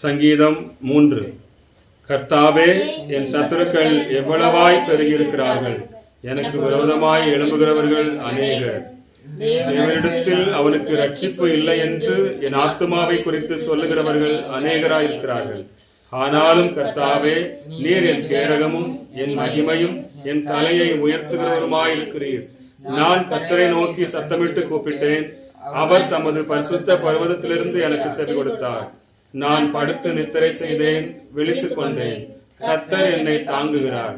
சங்கீதம் 3. கர்த்தாவே, என் சத்துருக்கள் எவ்வளவாய் பெருகியிருக்கிறார்கள், எனக்கு விரோதமாய் எழும்புகிறவர்கள் அநேகர். தேவனிடத்தில் அவனுக்கு ரட்சிப்பு இல்லை என்று என் ஆத்துமாவை குறித்து சொல்லுகிறவர்கள் அநேகராயிருக்கிறார்கள். ஆனாலும் கர்த்தாவே, நீர் என் கேடகமும் என் மகிமையும் என் தலையை உயர்த்துகிறவருமாயிருக்கிறீர். நான் கர்த்தரை நோக்கி சத்தமிட்டு கூப்பிட்டேன், அவர் தமது பரிசுத்த பர்வதத்திலிருந்து எனக்கு செவி கொடுத்தார். நான் படுத்து நித்திரை செய்தேன், விழித்துக் கொண்டேன். கர்த்தர் என்னை தாங்குகிறார்.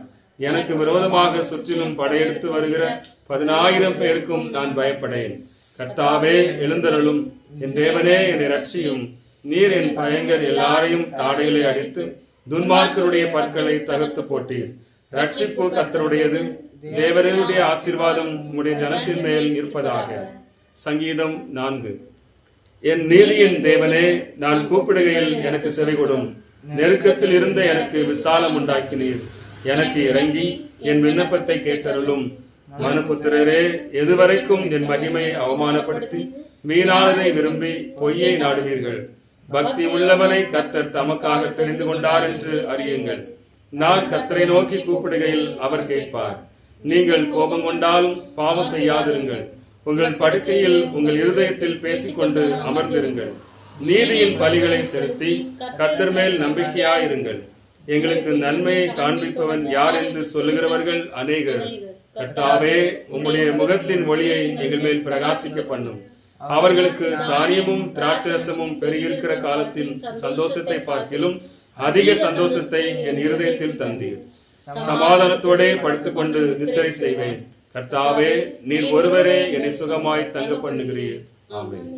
எனக்கு விரோதமாக சுற்றிலும் படையெடுத்து வருகிற 10,000 பேருக்கும் நான் பயப்படேன். கர்த்தாவே, எழுந்தருளும். என் தேவனே, என்னை ரட்சியும். நீர் என் பயங்கர் எல்லாரையும் தாடையிலே அடித்து துன்மார்க்கருடைய பற்களை தகர்த்து போட்டீர். ரட்சிப்பு கர்த்தருடையது. தேவனுடைய ஆசீர்வாதம் உம்முடைய ஜனத்தின் மேல் இருப்பதாக. சங்கீதம் 4. என் நீதியின் தேவனே, நான் கூப்பிடுகையில் எனக்கு செவிகொடும். நெருக்கத்தில் இருந்த எனக்கு விசாலம் உண்டாக்கினீர். எனக்கு இறங்கி என் விண்ணப்பத்தை கேட்டருளும். மனுபுத்திரரே, எதுவரைக்கும் என் மகிமையை அவமானப்படுத்தி வீணானதை விரும்பி பொய்யை நாடுவீர்கள்? பக்தி உள்ளவனை கர்த்தர் தமக்காக தெரிந்து கொண்டார் என்று அறியுங்கள். நான் கர்த்தரை நோக்கி கூப்பிடுகையில் அவர் கேட்பார். நீங்கள் கோபம் கொண்டாலும் பாவம் செய்யாதிருங்கள். உங்கள் படுக்கையில் உங்கள் இருதயத்தில் பேசிக்கொண்டு அமர்ந்திருங்கள். நீதியின் பலிகளை செலுத்தி கர்த்தர் மேல் நம்பிக்கையாயிருங்கள். எங்களுக்கு நன்மையை காண்பிப்பவன் யார் என்று சொல்லுகிறவர்கள் அநேகர். கர்த்தாவே, உம்முடைய முகத்தின் ஒளியை எங்கள் மேல் பிரகாசிக்க பண்ணும். அவர்களுக்கு தானியமும் திராட்சரசமும் பெருகிருக்கிற காலத்தின் சந்தோஷத்தை பார்க்கிலும் அதிக சந்தோஷத்தை என் இருதயத்தில் தந்தீர். சமாதானத்தோடே படுத்துக்கொண்டு நித்திரை செய்வேன். கர்த்தாவே, நீர் ஒருவரே என்னை சுகமாய் தங்க பண்ணுகிறீர். ஆமென்.